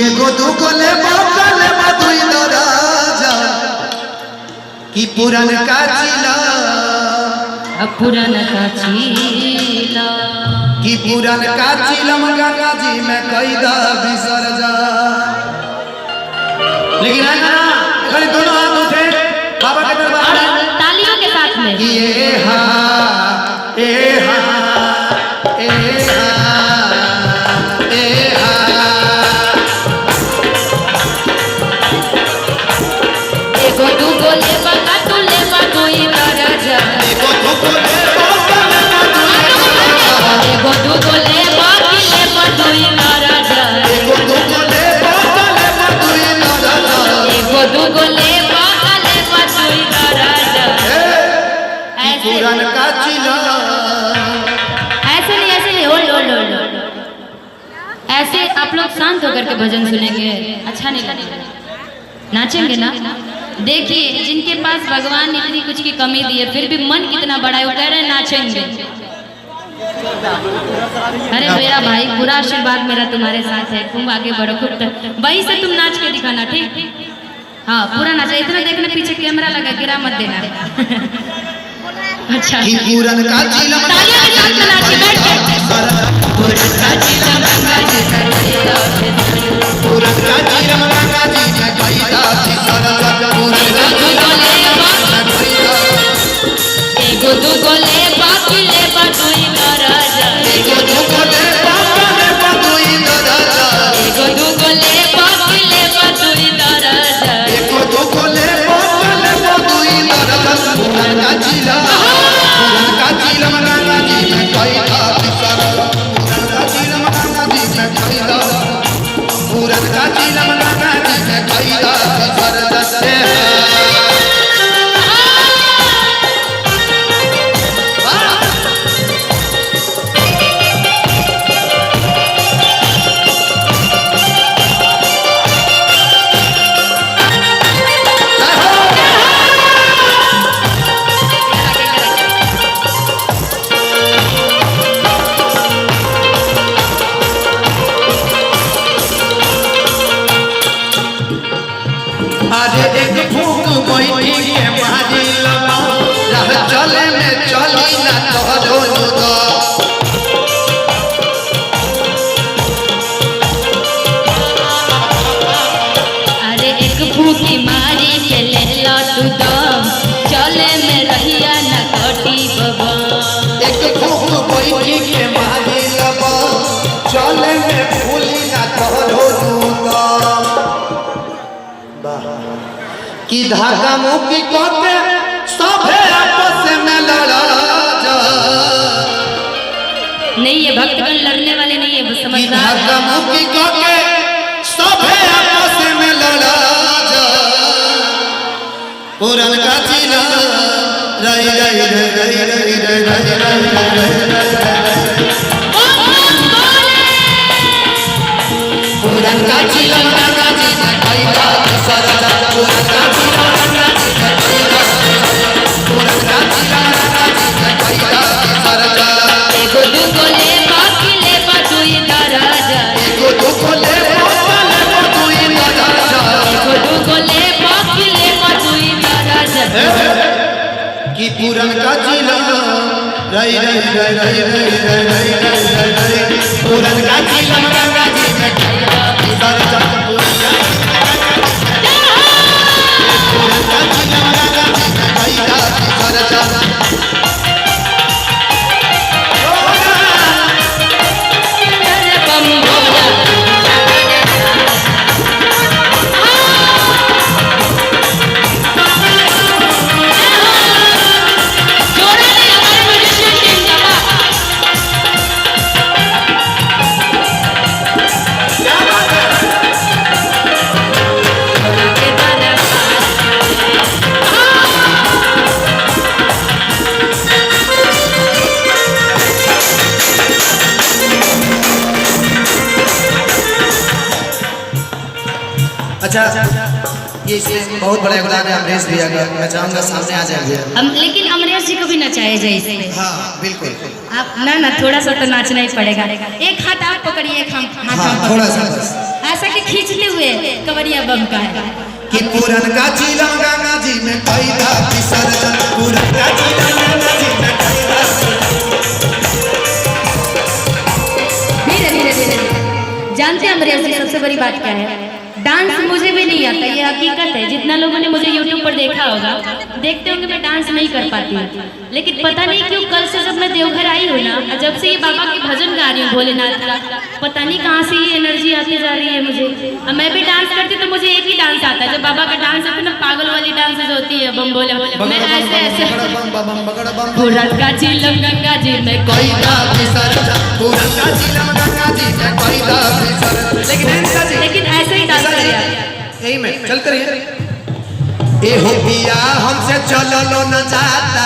एगो दुगो ले दुई दराजा कि पुरान का चिला पुरान का चिला कि पुरान का चिलम गंगा जी में कैदा बिसर जा। लेकिन खड़े दोनों हाथ उठे बाबा के दरबार तालियों के साथ में ए हा ए हा ए हा ए हा एगो दुगो ले बका तू ले दुई दराजा एगो दुगो ले एगो दुगो ले बाकी ले दुई दराजा एगो दुगो ले दुई दराजा एगो दुगो ले बाका ले दुई दराजा। पुरान का चिला ऐसे नहीं होल्ड होल्ड होल्ड ऐसे आप लोग शांत होकर के भजन सुनेंगे अच्छा नहीं लगेगा। नाचेंगे ना। देखिए जिनके पास भगवान इतनी कुछ की कमी दी है फिर भी मन कितना बड़ा है वो कह रहे हैं नाचेंगे। अरे मेरा भाई पूरा आशीर्वाद मेरा तुम्हारे साथ है, खूब आगे बढ़ो, खूब वहीं से तुम नाच के दिखाना ठीक। हाँ पूरा नाचा, इतना देखने पीछे कैमरा लगा गिरा मत देना। अच्छा पुरान का चिला तालियों के साथ में नाचिए बैठ के। पुरान का चिला गंगा जी में कैदा पुरान का चिला गंगा जी में कैदा बिसर जा। पुरान का चिला एगो दुगो ले बाकी ले दुई दराजा एगो दुगो ले दुई दराजा एगो दुगो ले बाकी ले दुई दराजा एगो दुगो ले दुई दराजा। पुरान का चिला गंगा जी में कैदा बिसर जा। पुरान का चिला गंगा जी में कैदा पुरान का चिला गंगा जी में कैदा बिसर जा। अरे एक फूक बैठी के मारी लगा रह चले में चली ना तोहरो नुदा। अरे एक फूकी मारी के ले लो तू दम चले में रहिया न कटी बाबा। एक फूक बैठी के मारी लगा चले में भूली ना तोहरो नुदा। कि धागा मुकी कोते सभे आपस में लड़ा जा। नहीं ये भक्तगण लड़ने वाले नहीं है, कि समझदार धागा है। मुकी कोते सभे आपस में लड़ा जा। पुरान का चिला रई रई रई रई रई रई रई पुरान का चिला गंगा जी में कैदा बिसर जा। पुरान का चिला गंगा जी में कैदा पुरान का चिला गंगा जी में कैदा बिसर जा। एगो दुगो ले बाकी ले दुई दराजा एगो दुगो ले दुई दराजा एगो दुगो ले बाकी ले दुई दराजा। कि पुरान का चिला रई रई रई रई रई रई रई रई पुरान का चिला गंगा जी में कैदा बिसर जा। पुरान का चिला गंगा जी में कैदा बिसर जा। बम भोला जोड़ा नहीं हमारे म्यूजिशियन टीम का अच्छा ये बहुत बड़ा योगदान है अमरीश भैया का। मैं चाहूंगा सामने आ जाएंगे। लेकिन अमरीश जी को भी नचाया जाए इसमें। हाँ बिल्कुल आप ना थोड़ा सा तो नाचना ही पड़ेगा। एक हाथ आप पकड़िए, एक हाथ हाँ हम थोड़ा सा बस। ऐसा कि खींचते हुए कवरिया बम का है कि पुरनका चिलम गंगा जी में कैदा विसर्जन पुरनका चिलम गंगा जी में कैदा धीरे धीरे धीरे जानते हैं अमरेश जी सबसे बड़ी बात क्या है डांस मुझे भी नहीं आता ये हकीकत है जितना लोगों ने मुझे YouTube पर देखा होगा देखते होंगे मैं डांस नहीं कर पाती लेकिन पता नहीं क्यों कल से जब मैं देवघर आई हूँ ना जब से ये बाबा के भजन गा रही हूँ भोलेनाथ का पता नहीं कहाँ से ये एनर्जी आती जा रही है मुझे अब मैं भी डांस करती तो मुझे एक ही डांस आता है जब बाबा का डांस आता है ना पागल वाली डांस होती है बम बोले मैं ऐसे ऐसे पुरनका चिलम गंगा जी में कैदा विसर्जन पुरनका चिलम गंगा जी में कैदा विसर्जन लेकिन ऐसे ही डांस करिए यही में चलते रहिए ए हो पिया हमसे चलो न जाता